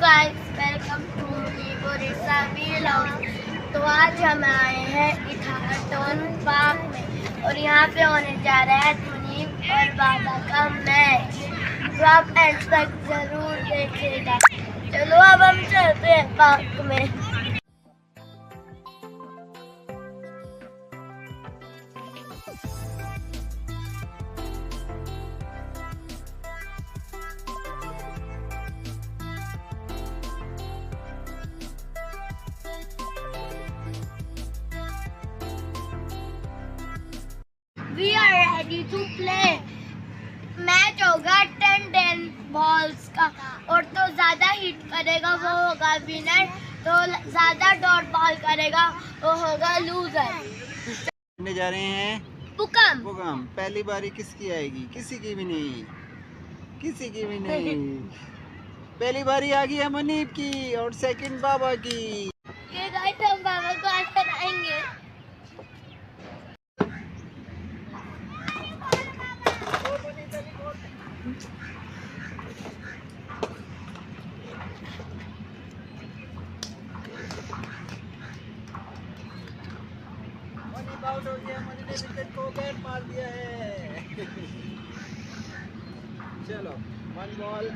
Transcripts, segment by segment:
Guys, welcome to Borisa vlog. तो आज हम आए हैं इथाटोन पार्क में और यहाँ पे होने जा रहा है मुनीब और बाबा का मैच। तो आप एंड तक जरूर देखिएगा। चलो अब हम चलते हैं पार्क में। We are ready to play. Match होगा 10 बॉल्स का और तो ज्यादा हिट करेगा वो होगा विनर, तो ज्यादा डॉट बॉल करेगा वो होगा लूजर। खेलने जा रहे हैं भूकंप। पहली बारी किसकी आएगी? किसी की भी नहीं, किसी की भी नहीं। पहली बारी आ गई है मुनीब की और सेकंड बाबा की। ये गाइस हम बाबा को आज कराएंगे। मुनीब आउट हो गया। मुनीब ने विकेट को बैट मार दिया है। चलो 1 बॉल।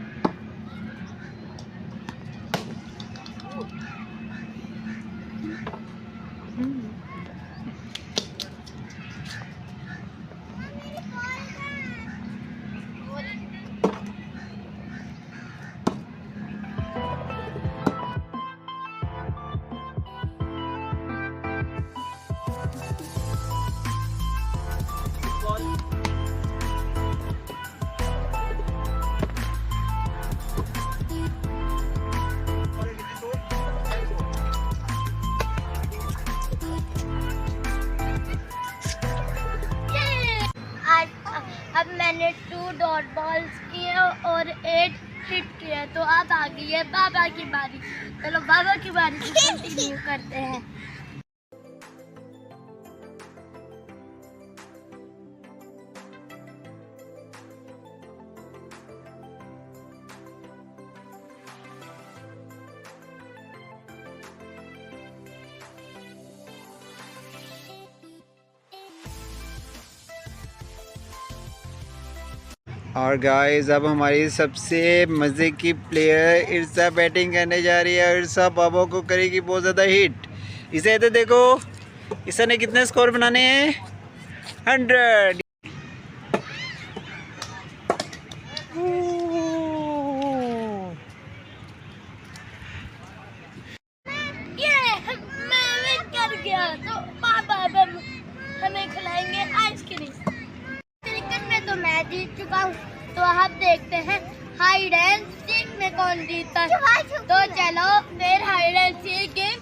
अब मैंने 2 डॉट बॉल्स किए और 8 हिट किए, तो अब आ गई है बाबा की बारी। चलो बाबा की बारी से कंटिन्यू करते हैं। और गाइस अब हमारी सबसे मज़े की प्लेयर इर्सा बैटिंग करने जा रही है। इर्सा बाबा को करेगी बहुत ज़्यादा हिट। इसे इधर देखो, इर्सा ने कितने स्कोर बनाने हैं? 100। मैं विन कर गया, तो पापा हमें खिलाएंगे आइसक्रीम। क्रिकेट में तो मैं जीत चुका हूँ, तो आप देखते हैं हाइड एंड सीक में कौन जीतता है। तो चलो फिर हाइड एंड सीक गेम